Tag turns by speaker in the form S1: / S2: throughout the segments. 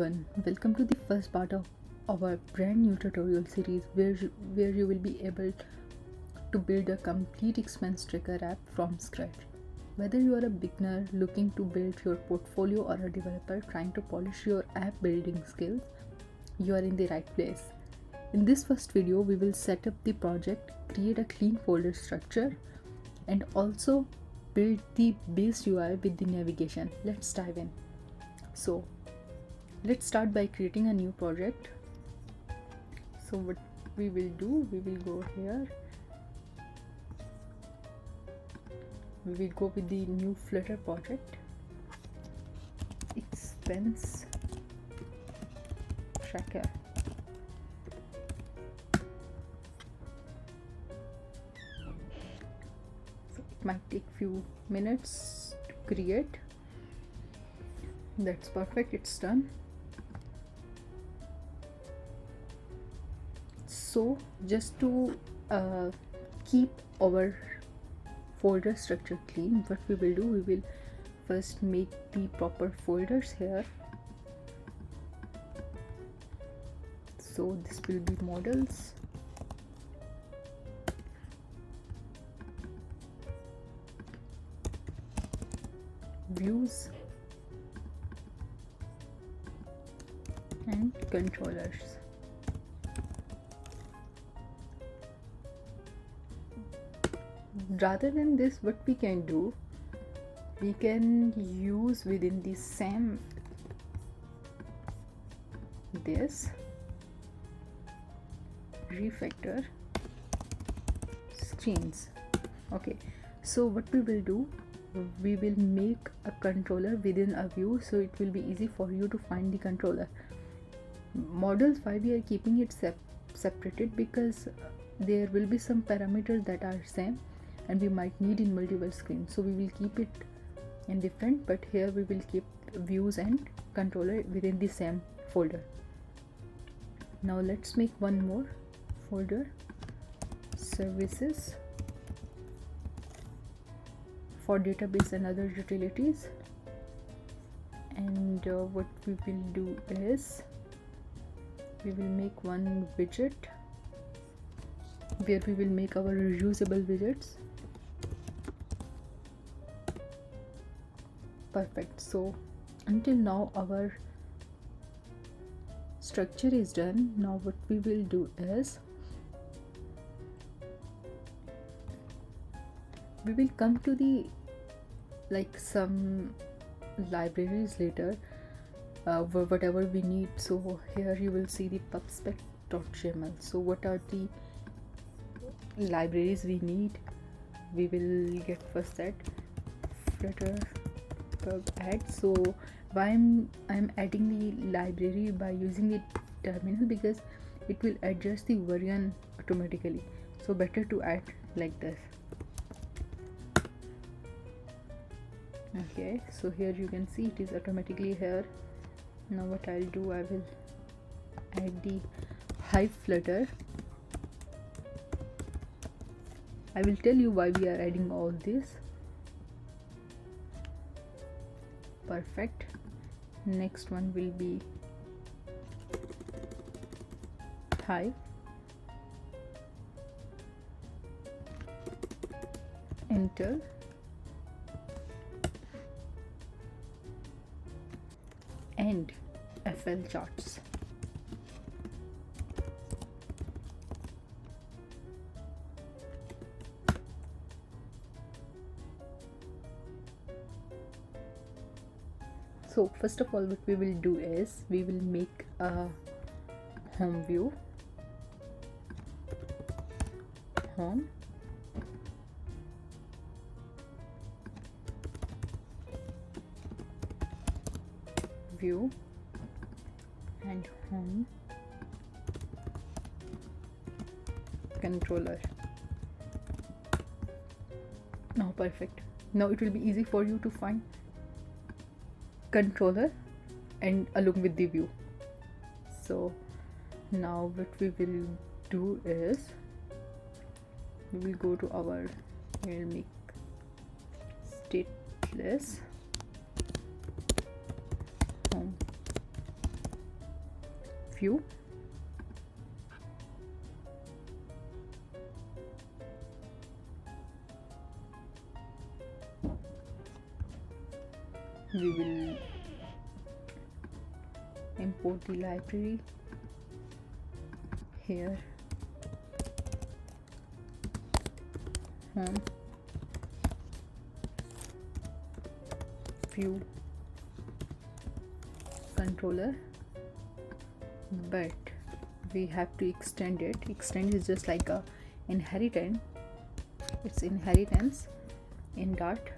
S1: everyone, welcome to the first part of our brand new tutorial series where you will be able to build a complete expense tracker app from scratch. Whether you are a beginner looking to build your portfolio or a developer trying to polish your app building skills, you are in the right place. In this first video, we will set up the project, create a clean folder structure, and also build the base UI with the navigation. Let's dive in. So let's start by creating a new project. So what we will do, we will go here, we will go with the new Flutter project, expense tracker. So it might take few minutes to create. That's perfect, it's done. So just to keep our folder structure clean, what we will do, we will first make the proper folders here. So this will be models, views, and controllers. Rather than this, what we can do, we can use within the same this refactor screens. Okay, so what we will do, we will make a controller within a view, so it will be easy for you to find the controller. Models, why we are keeping it separated, because there will be some parameters that are same and we might need in multiple screens, so we will keep it in different, but here we will keep views and controller within the same folder. Now let's make one more folder, services, for database and other utilities. And what we will do is, we will make one widget where we will make our reusable widgets. Perfect. So until now our structure is done. Now what we will do is, we will come to the some libraries later, whatever we need. So here you will see the pubspec.yml. so what are the libraries we need? We will get first that Flutter pub add. So why I'm adding the library by using the terminal, because it will adjust the version automatically, so better to add like this. Okay, so here you can see it is automatically here. Now what I'll do, I will add the Hive Flutter. I will tell you why we are adding all this. Perfect. Next one will be Hive, intl, and FL charts. So first of all, what we will do is, we will make a home view, home, view, and home controller. Now perfect. Now it will be easy for you to find controller and along with the view. So now what we will do is, we will go to our, we'll make stateless home view. We will import the library here, home, view, controller, but we have to extend it. Extend is just like a inheritance, it's inheritance in Dart.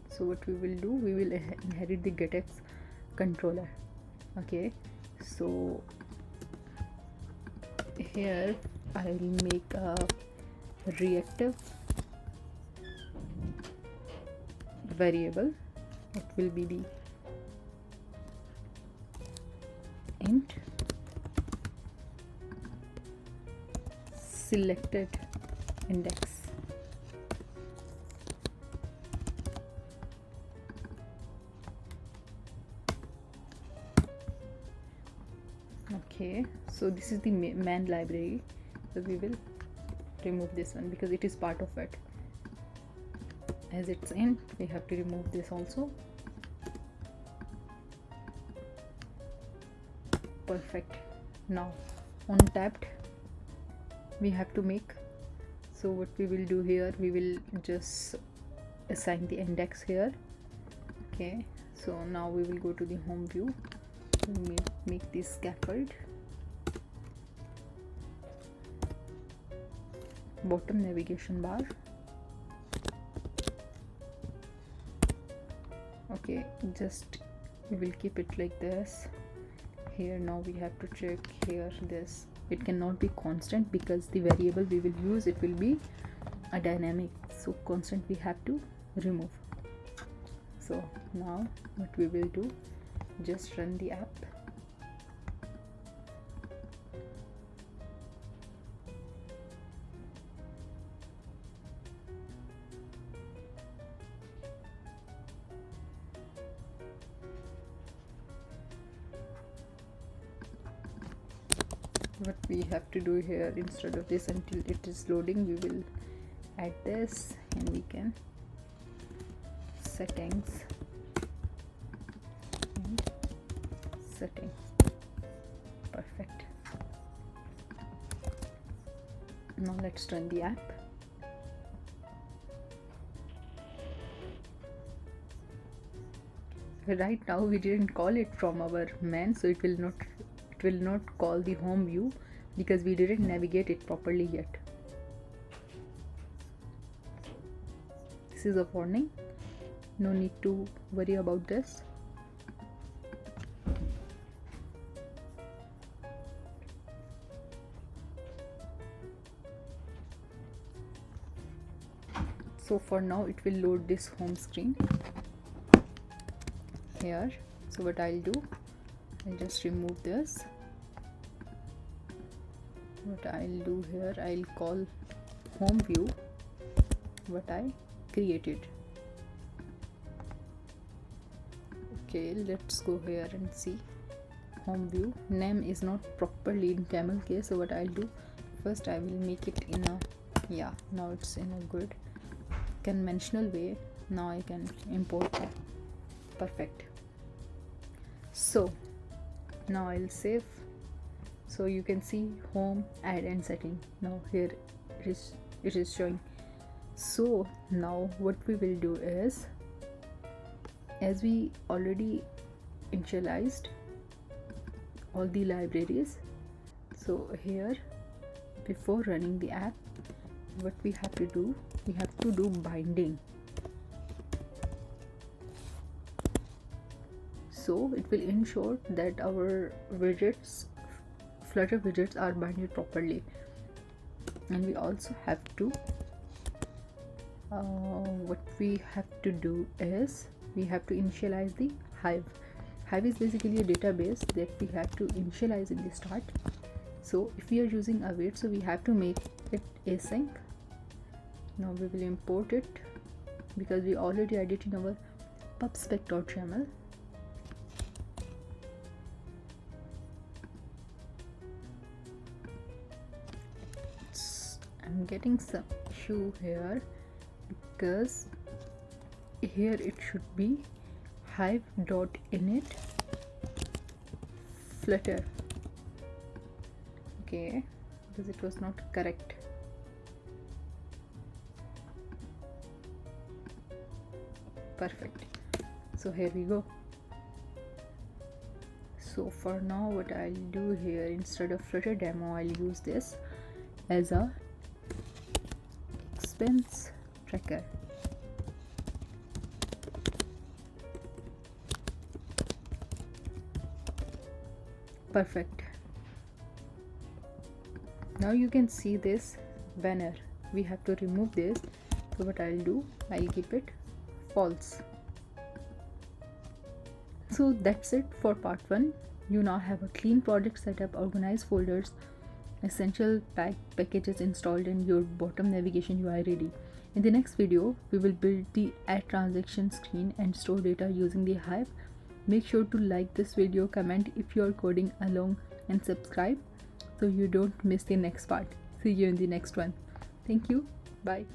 S1: So what we will do, we will inherit the getX controller. Okay, so here I'll make a reactive variable. It will be the int selected index. Okay, so this is the main library, so we will remove this one because it is part of it. As it's in, we have to remove this also. Perfect. Now on tabbed we have to make, so what we will do here, we will just assign the index here. Okay, so now we will go to the home view, make this scaffold, bottom navigation bar. Okay, just we will keep it like this. Here now we have to check here, this it cannot be constant because the variable we will use, it will be a dynamic, so constant we have to remove. So now what we will do, just run the app. What we have to do here, instead of this until it is loading, we will add this and we can settings and settings. Perfect. Now let's run the app. Right now we didn't call it from our main, so it will not call the home view because we didn't navigate it properly yet. This is a warning, no need to worry about this. So for now it will load this home screen here. So what I'll do, I'll just remove this. What I'll do here, I'll call home view what I created. Okay, let's go here and see home view. Name is not properly in camel case, so what I'll do, first I will make it in a, yeah, now it's in a good conventional way. Now I can import that. Perfect. So now I'll save. So you can see home, add and setting. Now here it is showing. So now what we will do is, as we already initialized all the libraries, so here before running the app, what we have to do, we have to do binding. So it will ensure that our widgets, Flutter widgets, are binded properly. And we also have to what we have to do is, we have to initialize the Hive. Hive is basically a database that we have to initialize in the start. So if we are using await, so we have to make it async. Now we will import it because we already added in our pubspec.yaml. I'm getting some issue here because here it should be hive.init Flutter. Okay, because it was not correct. Perfect. So here we go. So for now what I'll do here, instead of Flutter demo, I'll use this as a expense tracker. Perfect. Now you can see this banner. We have to remove this. So what I'll do, I'll keep it false. So that's it for part 1. You now have a clean project setup, organized folders, essential packages installed, and your bottom navigation UI ready. In the next video, we will build the add transaction screen and store data using the Hive. Make sure to like this video, comment if you are coding along, and subscribe so you don't miss the next part. See you in the next one. Thank you. Bye.